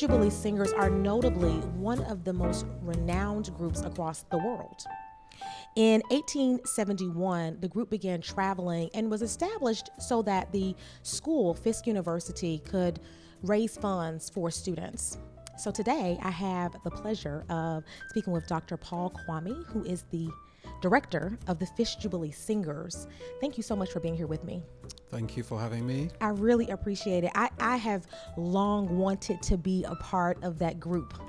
Jubilee Singers are notably one of the most renowned groups across the world. In 1871, the group began traveling and was established so that the school, Fisk University, could raise funds for students. So today, I have the pleasure of speaking with Dr. Paul Kwame, who is the director of the Fisk Jubilee Singers. Thank you so much for being here with me. Thank you for having me. I really appreciate it. I have long wanted to be a part of that group.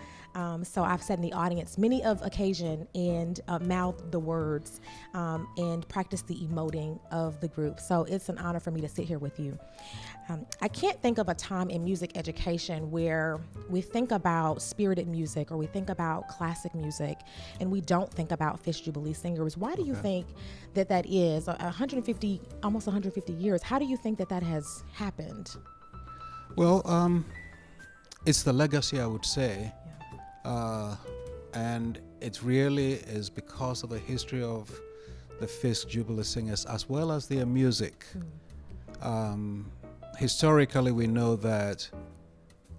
So I've sat in the audience many of occasion and mouthed the words and practiced the emoting of the group. So it's an honor for me to sit here with you. I can't think of a time in music education where we think about spirited music or we think about classic music and we don't think about Fisk Jubilee Singers. Why do you think that is? 150, almost 150 years. How do you think that has happened? Well, it's the legacy, I would say. And it really is because of the history of the Fisk Jubilee Singers as well as their music. Historically, we know that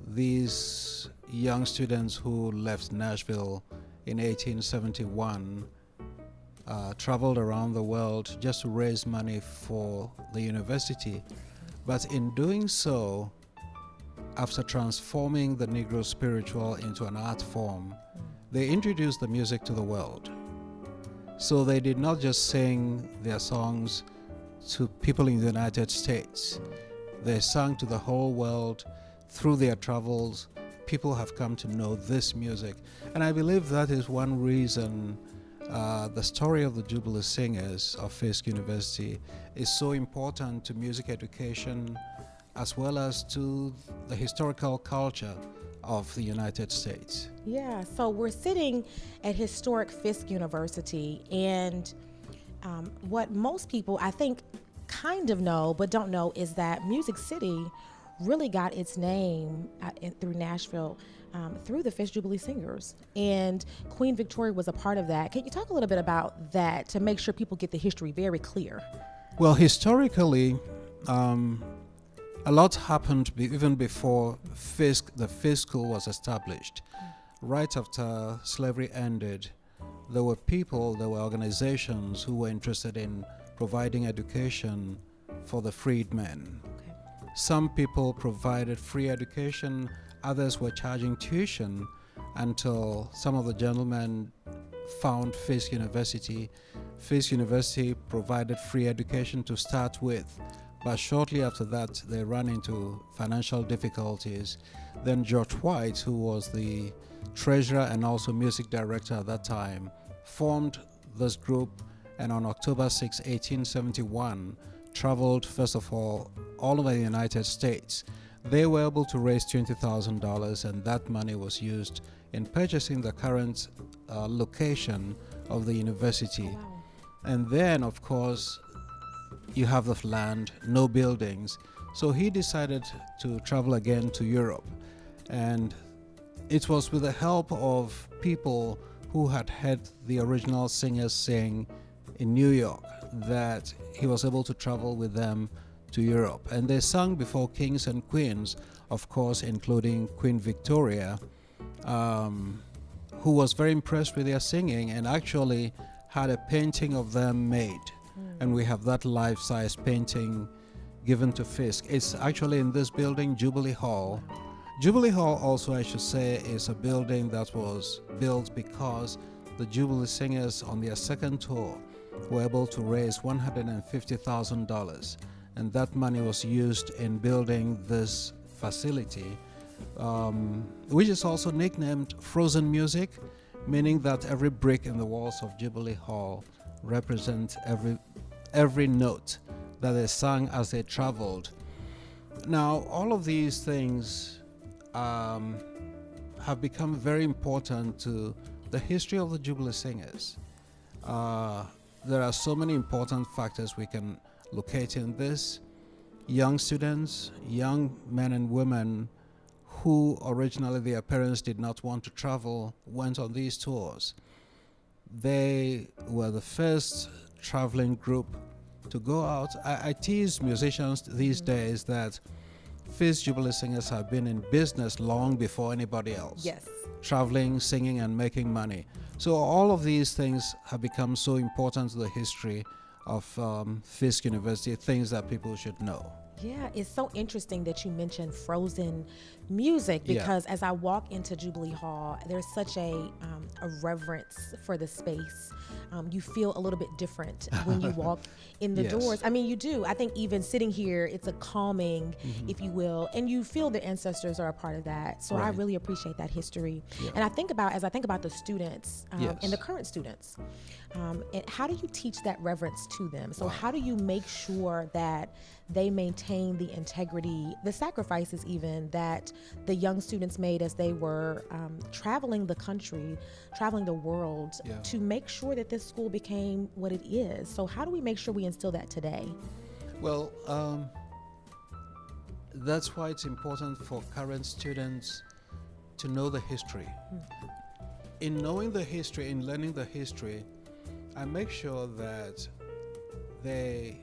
these young students who left Nashville in 1871 traveled around the world just to raise money for the university. But in doing so, after transforming the Negro spiritual into an art form, they introduced the music to the world. So they did not just sing their songs to people in the United States. They sang to the whole world. Through their travels, people have come to know this music. And I believe that is one reason the story of the Jubilee Singers of Fisk University is so important to music education as well as to the historical culture of the United States. Yeah, so we're sitting at historic Fisk University, and what most people, I think, kind of know but don't know is that Music City really got its name through Nashville through the Fisk Jubilee Singers, and Queen Victoria was a part of that. Can you talk a little bit about that to make sure people get the history very clear? Well, historically, a lot happened even before the Fisk School was established. Right after slavery ended, there were organizations who were interested in providing education for the freedmen. Some people provided free education, others were charging tuition until some of the gentlemen found Fisk University. Fisk University provided free education to start with, but shortly after that, they ran into financial difficulties. Then George White, who was the treasurer and also music director at that time, formed this group, and on October 6, 1871, traveled, first of all over the United States. They were able to raise $20,000, and that money was used in purchasing the current location of the university. Wow. And then, of course, you have the land, no buildings. So he decided to travel again to Europe. And it was with the help of people who had heard the original singers sing in New York that he was able to travel with them to Europe. And they sang before kings and queens, of course, including Queen Victoria, who was very impressed with their singing and actually had a painting of them made. And we have that life-size painting given to Fisk. It's actually in this building, Jubilee Hall. Jubilee Hall also, I should say, is a building that was built because the Jubilee Singers on their second tour were able to raise $150,000, and that money was used in building this facility, which is also nicknamed Frozen Music, meaning that every brick in the walls of Jubilee Hall represents every note that they sang as they traveled. Now, all of these things have become very important to the history of the Jubilee Singers. There are so many important factors we can locate in this. Young students, young men and women who originally their parents did not want to travel went on these tours. They were the first traveling group to go out. I tease musicians these days that Fisk Jubilee Singers have been in business long before anybody else. Yes. Traveling, singing, and making money. So all of these things have become so important to the history of Fisk University, things that people should know. Yeah, it's so interesting that you mentioned frozen music, because as I walk into Jubilee Hall, there's such a reverence for the space. You feel a little bit different when you walk in the doors. I mean, you do. I think even sitting here, it's a calming, if you will, and you feel the ancestors are a part of that. So I really appreciate that history. And I think about, as I think about the students and the current students, and how do you teach that reverence to them? So how do you make sure that they maintain the integrity, the sacrifices even that the young students made as they were traveling the country, traveling the world, to make sure that this school became what it is? So how do we make sure we instill that today? Well, that's why it's important for current students to know the history. In knowing the history, in learning the history, I make sure that they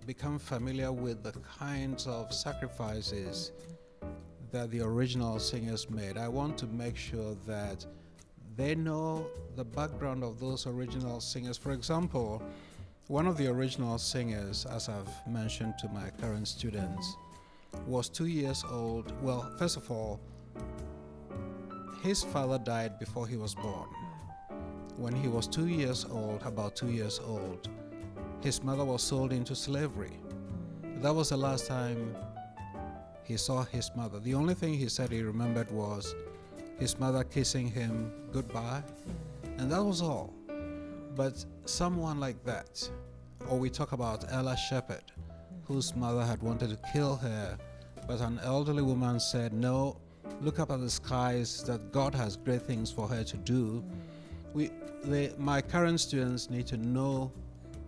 become familiar with the kinds of sacrifices that the original singers made. I want to make sure that they know the background of those original singers. For example, one of the original singers, as I've mentioned to my current students, was 2 years old. Well, first of all, his father died before he was born. When he was 2 years old, about 2 years old, his mother was sold into slavery. That was the last time he saw his mother. The only thing he said he remembered was his mother kissing him goodbye, and that was all. But someone like that, or we talk about Ella Shepherd, whose mother had wanted to kill her, but an elderly woman said, no, look up at the skies, that God has great things for her to do. My current students need to know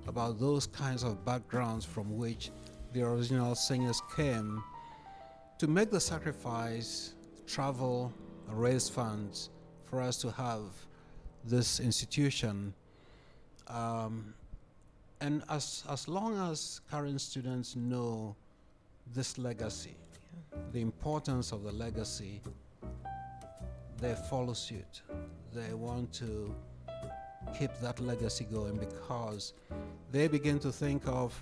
about those kinds of backgrounds from which the original singers came, to make the sacrifice, travel, raise funds for us to have this institution. And as long as current students know this legacy, the importance of the legacy, they follow suit. They want to keep that legacy going, because they begin to think of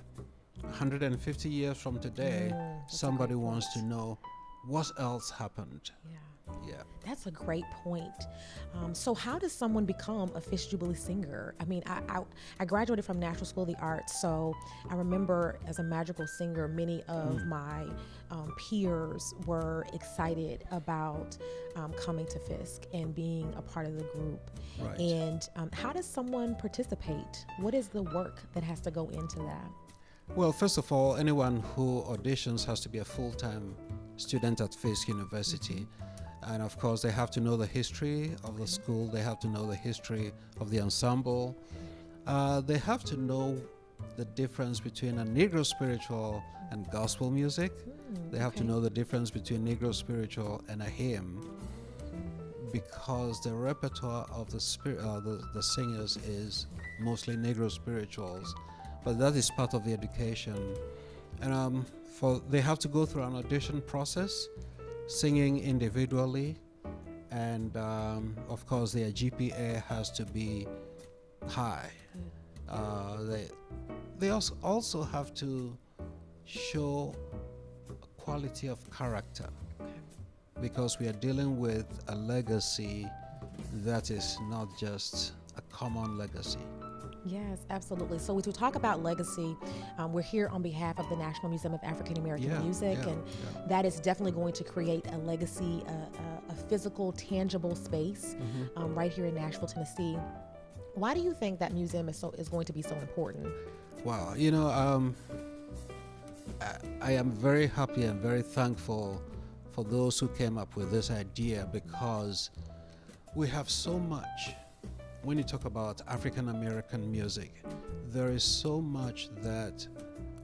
150 years from today, somebody wants to know what else happened. Yeah. That's a great point. So how does someone become a Fisk Jubilee singer? I mean, I graduated from National School of the Arts, so I remember as a magical singer, many of my peers were excited about coming to Fisk and being a part of the group. Right. And how does someone participate? What is the work that has to go into that? Well, first of all, anyone who auditions has to be a full-time student at Fisk University. And of course, they have to know the history of the school. They have to know the history of the ensemble. They have to know the difference between a Negro spiritual and gospel music. They have to know the difference between Negro spiritual and a hymn, because the repertoire of the singers is mostly Negro spirituals. But that is part of the education. And they have to go through an audition process, singing individually, and of course their GPA has to be high. They also have to show quality of character, because we are dealing with a legacy that is not just a common legacy. Yes, absolutely. So as we talk about legacy, we're here on behalf of the National Museum of African American Music, and that is definitely going to create a legacy, a physical, tangible space right here in Nashville, Tennessee. Why do you think that museum is going to be so important? Wow, I am very happy and very thankful for those who came up with this idea, because we have so much. When you talk about African American music, there is so much that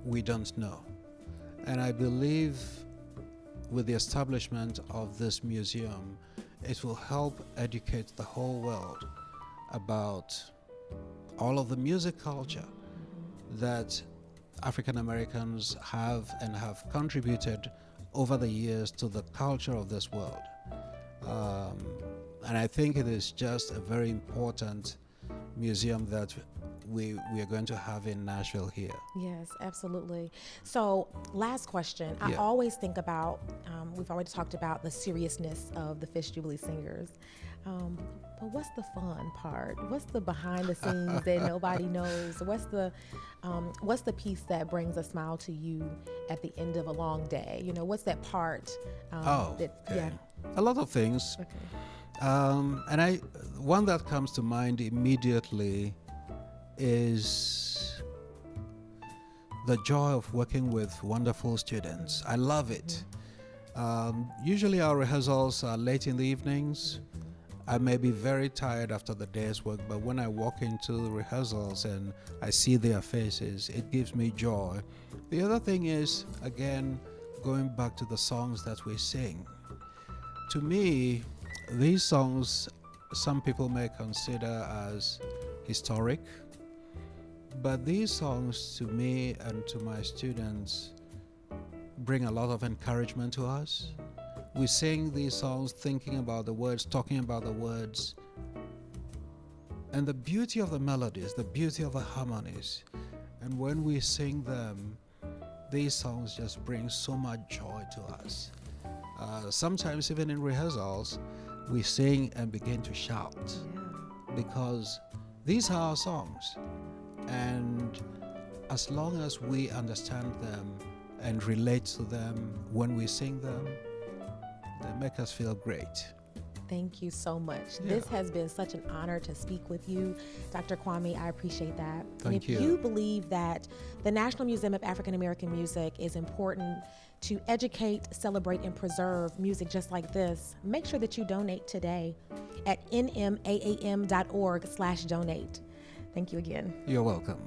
we don't know. And I believe with the establishment of this museum, it will help educate the whole world about all of the music culture that African Americans have and have contributed over the years to the culture of this world. And I think it is just a very important museum that we are going to have in Nashville here. Yes, absolutely. So, last question. I Yeah. always think about, we've already talked about the seriousness of the Fisk Jubilee Singers. But what's the fun part? What's the behind the scenes that nobody knows? What's the piece that brings a smile to you at the end of a long day? You know, what's that part? Okay. Yeah. A lot of things. Okay. And one that comes to mind immediately is the joy of working with wonderful students. I love it. Usually our rehearsals are late in the evenings. I may be very tired after the day's work, but when I walk into the rehearsals and I see their faces, it gives me joy. The other thing is, again, going back to the songs that we sing. To me, these songs, some people may consider as historic, but these songs to me and to my students bring a lot of encouragement to us. We sing these songs thinking about the words, talking about the words, and the beauty of the melodies, the beauty of the harmonies. And when we sing them, these songs just bring so much joy to us. Sometimes even in rehearsals, we sing and begin to shout because these are our songs. And as long as we understand them and relate to them when we sing them, they make us feel great. Thank you so much. Yeah. This has been such an honor to speak with you, Dr. Kwame. I appreciate that. Thank and if you. you believe that the National Museum of African American Music is important to educate, celebrate, and preserve music just like this, make sure that you donate today at nmaam.org/donate. Thank you again. You're welcome.